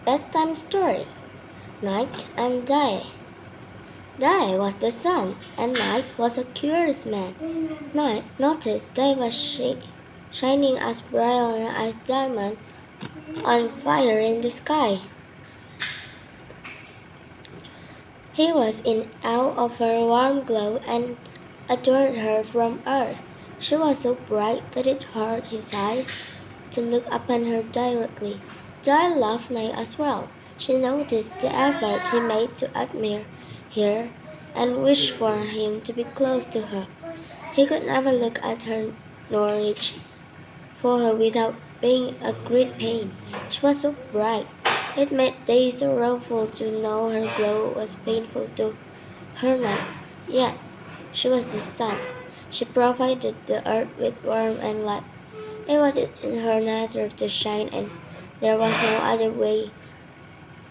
Bedtime story. Night and Day. Day was the sun, and Night was a curious man. Night noticed Day was shining as bright as diamond on fire in the sky. He was in awe of her warm glow and adored her from earth. She was so bright that it hurt his eyes to look upon her directly. Day loved Night as well. She noticed the effort he made to admire her and wished for him to be close to her. He could never look at her nor reach for her without being a great pain. She was so bright. It made Day sorrowful to know her glow was painful to her Night. Yet she was the sun. She provided the earth with warmth and light. It was in her nature to shine, and there was no other way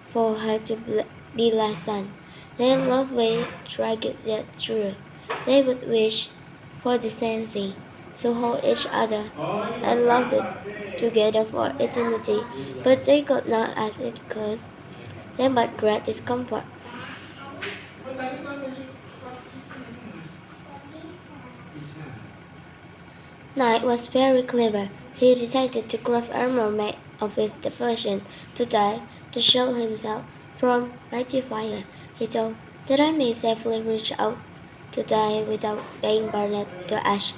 for her to be less sun. Their love way tragic yet true. They would wish for the same thing, to hold each other and love together for eternity, but they could not as it caused them but great discomfort. Night was very clever. He decided to craft armor made of his devotion to die to shield himself from mighty fire. He thought that I may safely reach out to die without being burned to ash,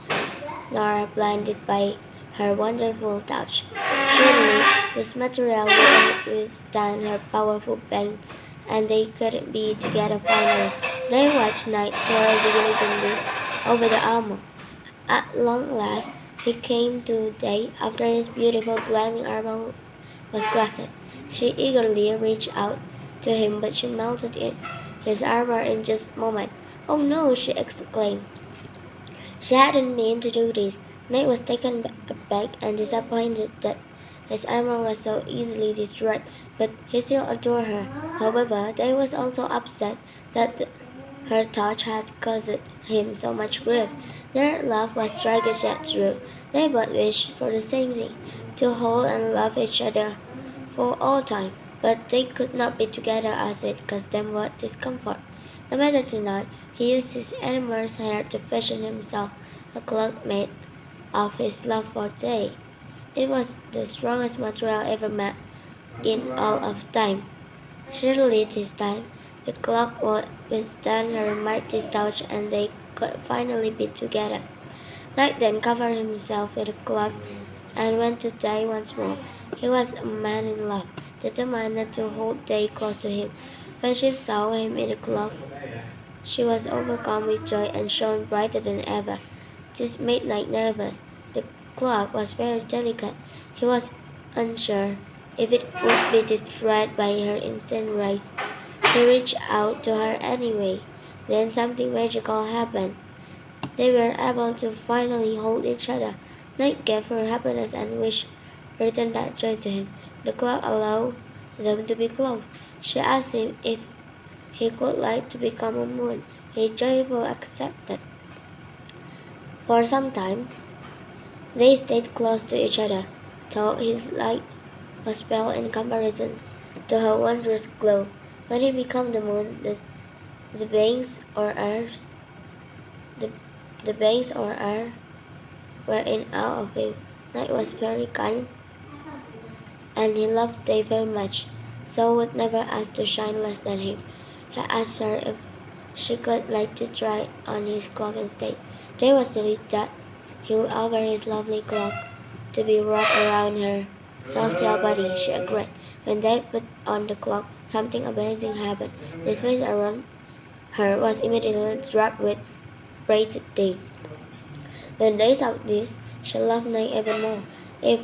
nor blinded by her wonderful touch. Surely this material would withstand her powerful bane, and they could be together finally. They watched Night toil diligently over the armor. At long last, he came to Day after his beautiful gleaming armor was crafted. She eagerly reached out to him, but she melted his armor in just a moment. Oh no, she exclaimed. She hadn't meant to do this. Night was taken aback and disappointed that his armor was so easily destroyed, but he still adored her. However, Day was also upset that her touch had caused him so much grief. Their love was tragic yet true. They both wished for the same thing, to hold and love each other for all time, but they could not be together as it caused them what discomfort. No matter tonight, he used his animal's hair to fashion himself a cloak made of his love for Day. It was the strongest material ever made in all of time. Surely this time, the clock would withstand her mighty touch and they could finally be together. Night then covered himself with a cloak and went to Day once more. He was a man in love, determined to hold Day close to him. When she saw him in the cloak, she was overcome with joy and shone brighter than ever. This made Night nervous. The cloak was very delicate. He was unsure if it would be destroyed by her instant rays. He reached out to her anyway. Then something magical happened. They were able to finally hold each other. Night gave her happiness and wish returned that joy to him. The clock allowed them to be close. She asked him if he could like to become a moon. He joyfully accepted. For some time, they stayed close to each other, though his light was pale in comparison to her wondrous glow. When he became the moon, the beings or earth, the, the beings or earth were in awe of him. Night was very kind, and he loved Day very much, so would never ask to shine less than him. He asked her if she could like to try on his cloak instead. Day was relieved that he would offer his lovely cloak to be wrapped around her celestial body. She agreed. When they put on the cloak, something amazing happened. The space around her was immediately draped with braided Day. When Day saw this, she loved Night even more. If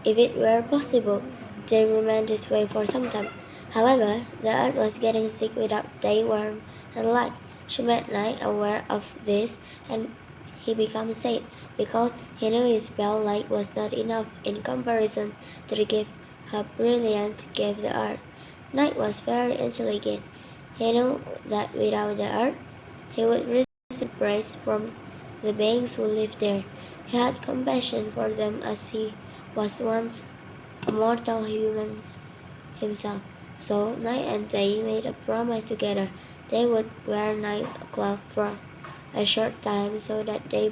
it were possible, they remained this way for some time. However, the earth was getting sick without Day warmth and light. She made Night aware of this, and he became sad because he knew his pale light was not enough in comparison to the gift her brilliance gave the earth. Night was very intelligent. He knew that without the earth, he would receive praise from the beings who lived there. He had compassion for them as he was once a mortal human. himself. So night and day made a promise together. They would wear night cloak for a short time so that they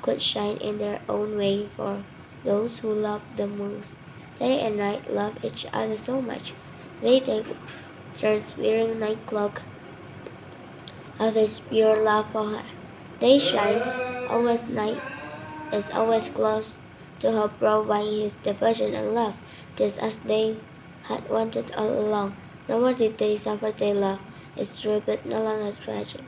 could shine in their own way for those who loved them most. Day and night love each other so much. They take turns wearing night cloak of his pure love for her. Day shines always night is always close to her proving his devotion and love, just as they had wanted all along. No more did they suffer their love. It's true but no longer tragic.